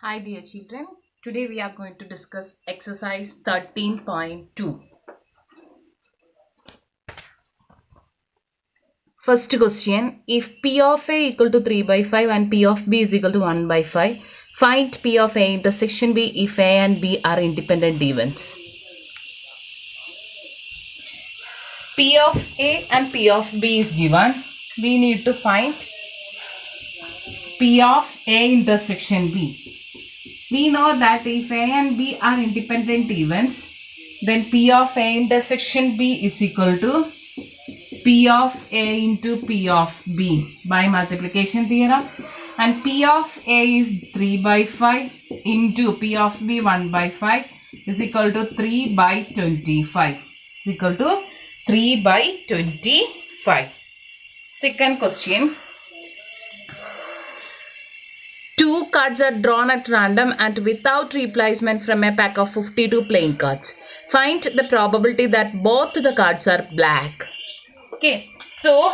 Hi dear children, today we are going to discuss exercise 13.2. First question, if P of A equal to 3 by 5 and P of B is equal to 1 by 5, find P of A intersection B if A and B are independent events. P of A and P of B is given. We need to find P of A intersection B. We know that if A and B are independent events, then P of A intersection B is equal to P of A into P of B by multiplication theorem, and P of A is 3 by 5 into P of B 1 by 5 is equal to 3 by 25 is equal to 3 by 25. Second question. Two cards are drawn at random and without replacement from a pack of 52 playing cards. Find the probability that both the cards are black. Okay, so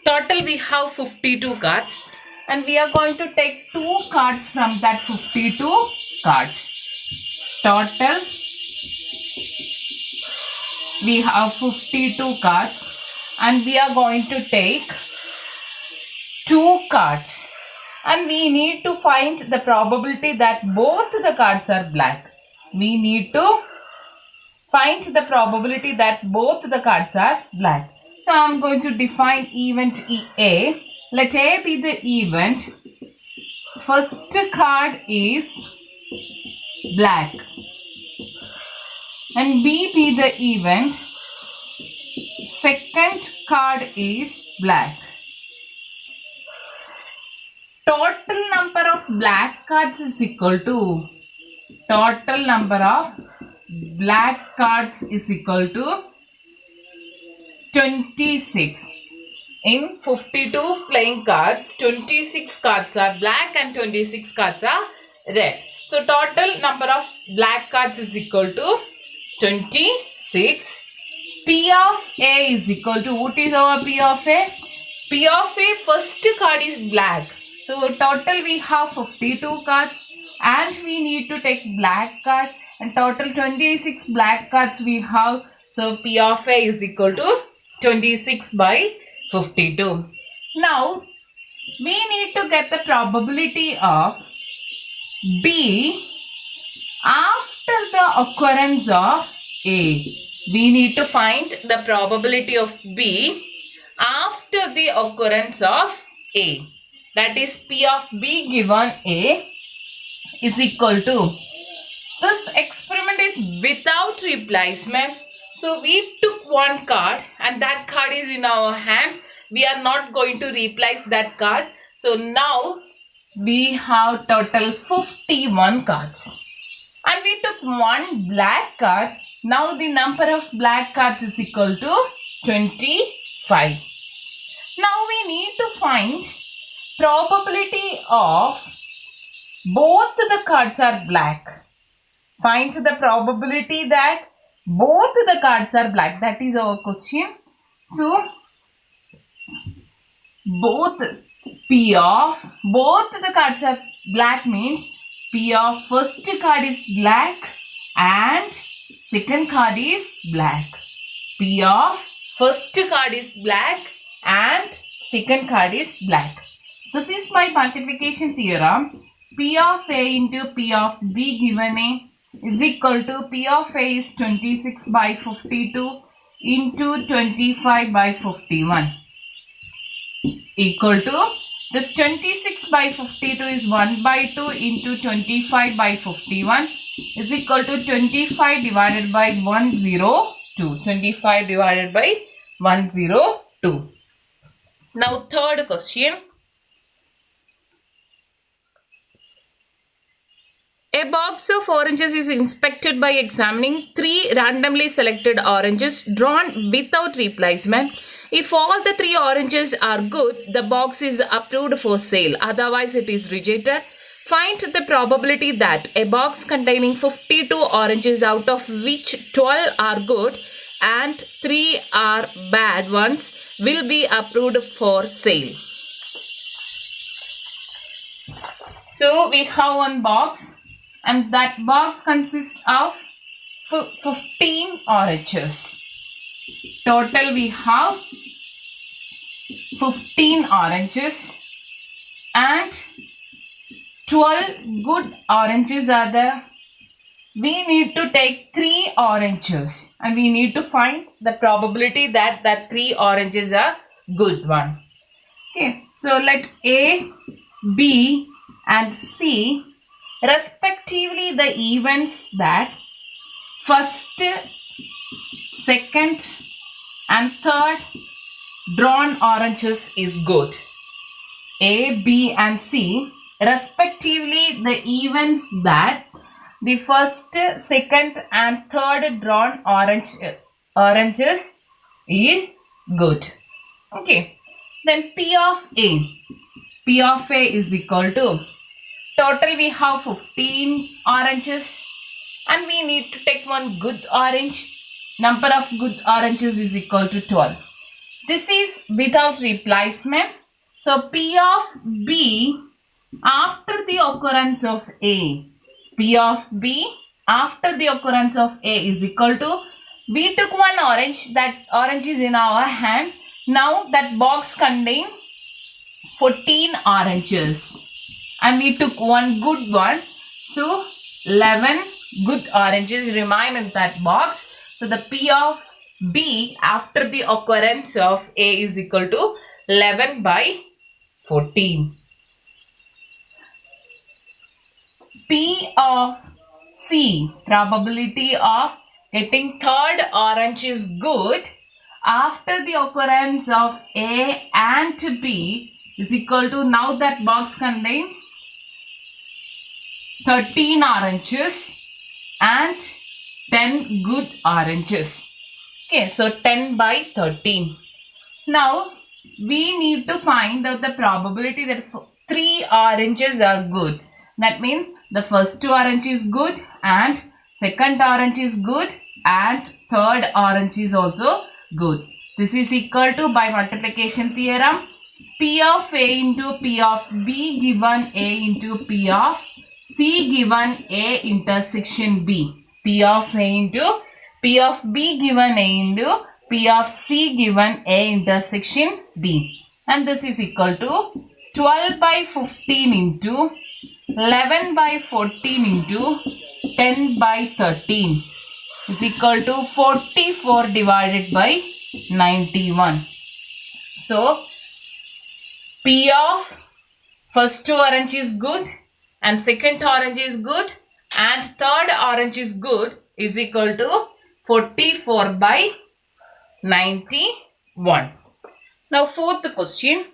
total we have 52 cards and we are going to take 2 cards from that 52 cards. Total we have 52 cards and we are going to take 2 cards. And we need to find the probability that both the cards are black. We need to find the probability that both the cards are black. So I am going to define event A. Let A be the event. First card is black. And B be the event. Second card is black. Total number of black cards is equal to total number of black cards is equal to 26. In 52 playing cards, 26 cards are black and 26 cards are red. So total number of black cards is equal to 26. P of A is equal to, what is our P of A? P of A first card is black. So total we have 52 cards and we need to take black card, and total 26 black cards we have. So P of A is equal to 26 by 52. Now we need to get the probability of B after the occurrence of A. We need to find the probability of B after the occurrence of A. That is P of B given A is equal to, this experiment is without replacement. So we took one card and that card is in our hand. We are not going to replace that card. So now we have total 51 cards. And we took one black card. Now the number of black cards is equal to 25. Now we need to find probability of both the cards are black. Find the probability that both the cards are black. That is our question. So both P of both the cards are black means P of first card is black and second card is black. P of first card is black and second card is black. This is my multiplication theorem. P of A into P of B given A is equal to, P of A is 26 by 52 into 25 by 51 equal to, this 26 by 52 is 1 by 2 into 25 by 51 is equal to 25 divided by 102. 25 divided by 102. Now third question. A box of oranges is inspected by examining 3 randomly selected oranges drawn without replacement. If all the 3 oranges are good, the box is approved for sale. Otherwise, it is rejected. Find the probability that a box containing 52 oranges, out of which 12 are good and 3 are bad ones, will be approved for sale. So we have one box and that box consists of 15 oranges. Total we have 15 oranges and 12 good oranges are there. We need to take 3 oranges and we need to find the probability that 3 oranges are good one. Okay, so let A, B and C respectively the events that first, second and third drawn oranges is good. A, B and C respectively the events that the first, second and third drawn oranges is good. Okay. Then P of A. P of A is equal to, total we have 15 oranges and we need to take one good orange. Number of good oranges is equal to 12. This is without replacement. So P of B after the occurrence of A. P of B after the occurrence of A is equal to, we took one orange, that orange is in our hand. Now that box contains 14 oranges and we took one good one. So 11 good oranges remain in that box. So the P of B after the occurrence of A is equal to 11 by 14. P of C, probability of getting third orange is good after the occurrence of A and B is equal to, now that box contains 13 oranges and 10 good oranges. Okay, so 10 by 13. Now we need to find out the probability that 3 oranges are good. That means the first orange is good and second orange is good and third orange is also good. This is equal to, by multiplication theorem, P of A into P of B given A into P of C given A intersection B. P of A into P of B given A into P of C given A intersection B. And this is equal to 12 by 15 into 11 by 14 into 10 by 13 is equal to 44 divided by 91. So P of first orange is good and second orange is good and third orange is good is equal to 44 by 91. Now fourth question.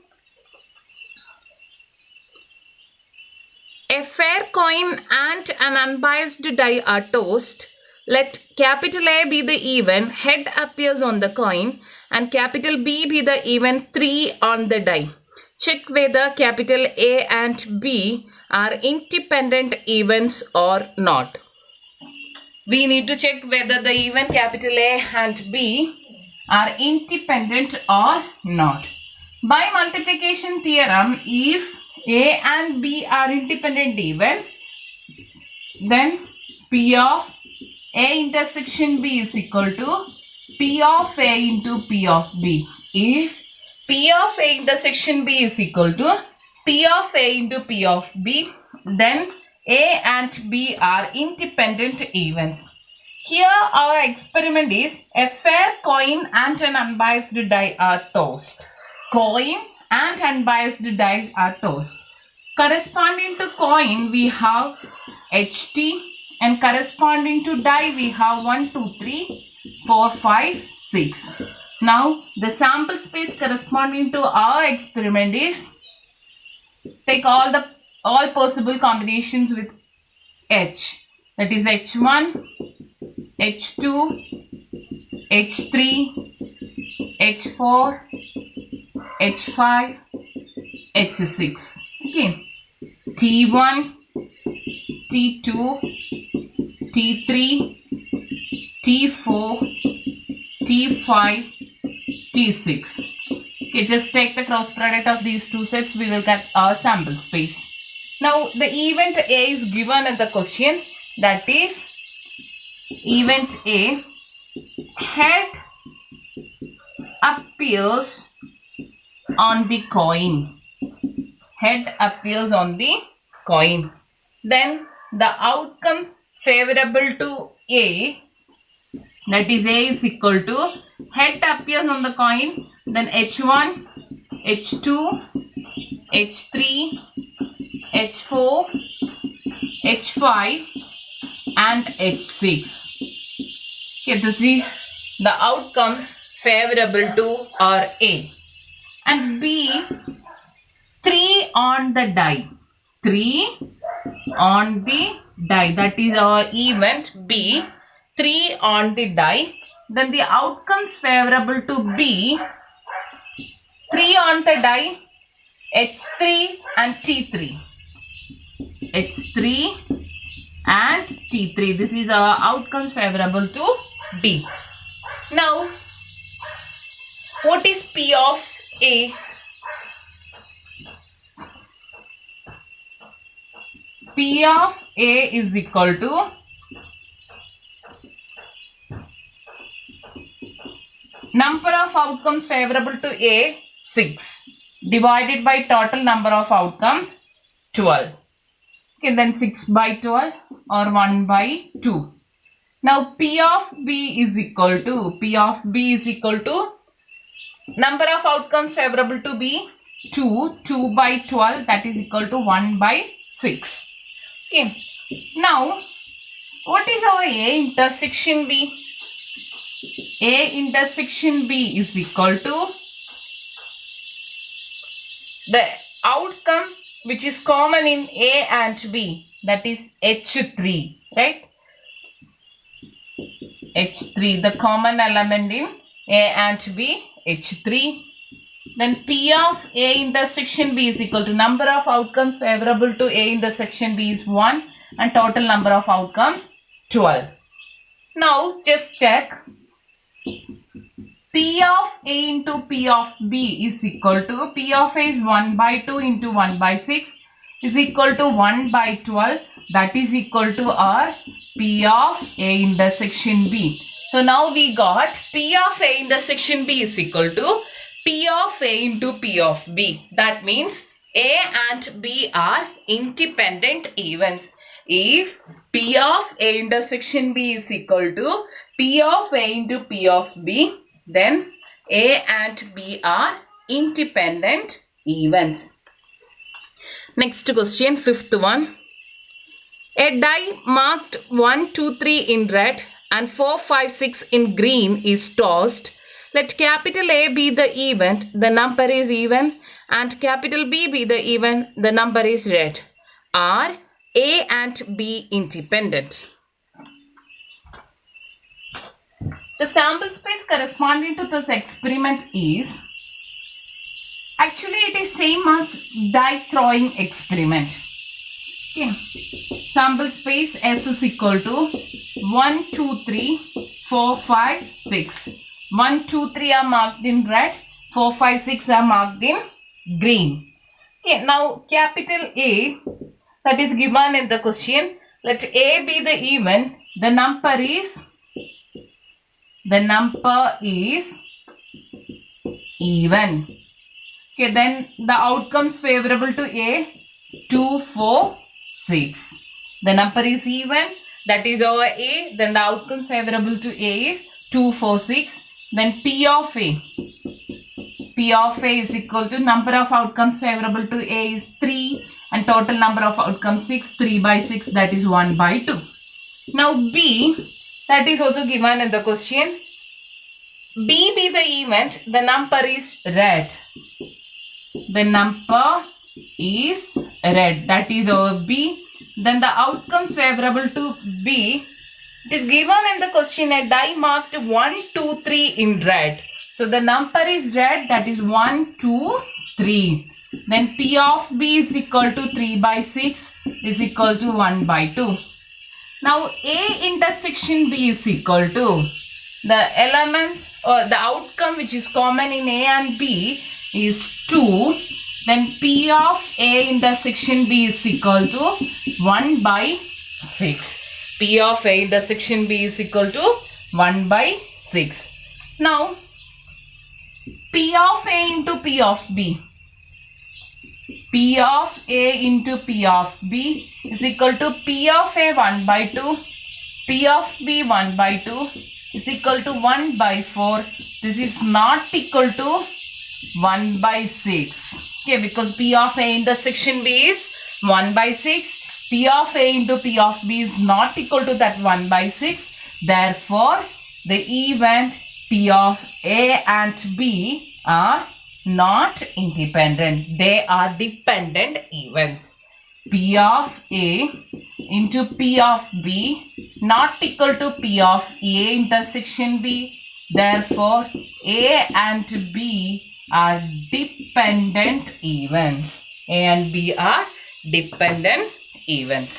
A fair coin and an unbiased die are tossed. Let capital A be the even head appears on the coin and capital B be the even 3 on the die. Check whether capital A and B are independent events or not. We need to check whether the even capital A and B are independent or not. By multiplication theorem, if A and B are independent events, then P of A intersection B is equal to P of A into P of B. If P of A intersection B is equal to P of A into P of B, then A and B are independent events. Here our experiment is a fair coin and an unbiased die are tossed. Coin and unbiased dice are tossed. Corresponding to coin we have HT and corresponding to die we have 1, 2, 3, 4, 5, 6. Now the sample space corresponding to our experiment is, take all possible combinations with H, that is H1, H2, H3, H4, H5, H6. Okay. T1, T2, T3, T4, T5, T6. Okay, just take the cross product of these two sets, we will get our sample space. Now the event A is given in the question, that is event A, head appears on the coin. Head appears on the coin. Then the outcomes favorable to A, that is A is equal to head appears on the coin, then H1, H2, H3, H4, H5 and H6. Okay, this is the outcomes favorable to our A. And B, 3 on the die. 3 on the die, that is our event B, 3 on the die. Then the outcomes favorable to B, 3 on the die, H3 and T3. H3 and T3. This is our outcomes favorable to B. Now, what is P of A? P of A is equal to number of outcomes favorable to A, 6, divided by total number of outcomes, 12. Okay, then 6 by 12 or 1 by 2. Now P of B is equal to number of outcomes favorable to B, 2 by 12, that is equal to 1 by 6. Okay. Now, what is our A intersection B? A intersection B is equal to the outcome which is common in A and B, that is H3, right? H3, the common element in A and B, H3. Then P of A intersection B is equal to number of outcomes favorable to A intersection B is 1 and total number of outcomes 12. Now just check. P of A into P of B is equal to, P of A is 1 by 2 into 1 by 6 is equal to 1 by 12, that is equal to our P of A intersection B. So now we got P of A intersection B is equal to P of A into P of B. That means A and B are independent events. If P of A intersection B is equal to P of A into P of B, then A and B are independent events. Next question, fifth one. A die marked 1, 2, 3 in red and 4, 5, 6 in green is tossed. Let capital A be the event, the number is even, and capital B be the event, the number is red. Are A and B independent? The sample space corresponding to this experiment is, actually it is same as die throwing experiment. Okay. Sample space S is equal to 1, 2, 3, 4, 5, 6. 1, 2, 3 are marked in red, 4, 5, 6 are marked in green. Okay, now capital A, that is given in the question. Let A be the event, the number is even. Okay, then the outcomes favorable to A, 2, 4, 6. The number is even, that is our A. Then the outcome favorable to A is 2, 4, 6. Then P of A is equal to number of outcomes favorable to A is 3 and total number of outcomes 6, 3 by 6, that is 1 by 2. Now B, that is also given in the question. B be the event, the number is red. The number is red, that is our B. Then the outcomes favorable to B, it is given in the question a die marked 1, 2, 3 in red. So the number is red, that is 1, 2, 3. Then P of B is equal to 3 by 6 is equal to 1 by 2. Now A intersection B is equal to the element or the outcome which is common in A and B is 2. then P of A intersection B is equal to 1 by 6. P of A intersection B is equal to 1 by 6. Now, P of A into P of B. P of A into P of B is equal to P of A 1 by 2, P of B 1 by 2 is equal to 1 by 4. This is not equal to 1 by 6. Okay, because P of A intersection B is 1 by 6. P of A into P of B is not equal to that 1 by 6. Therefore, the event P of A and B are not independent. They are dependent events. P of A into P of B not equal to P of A intersection B. Therefore, A and B are dependent events. A and B are dependent events.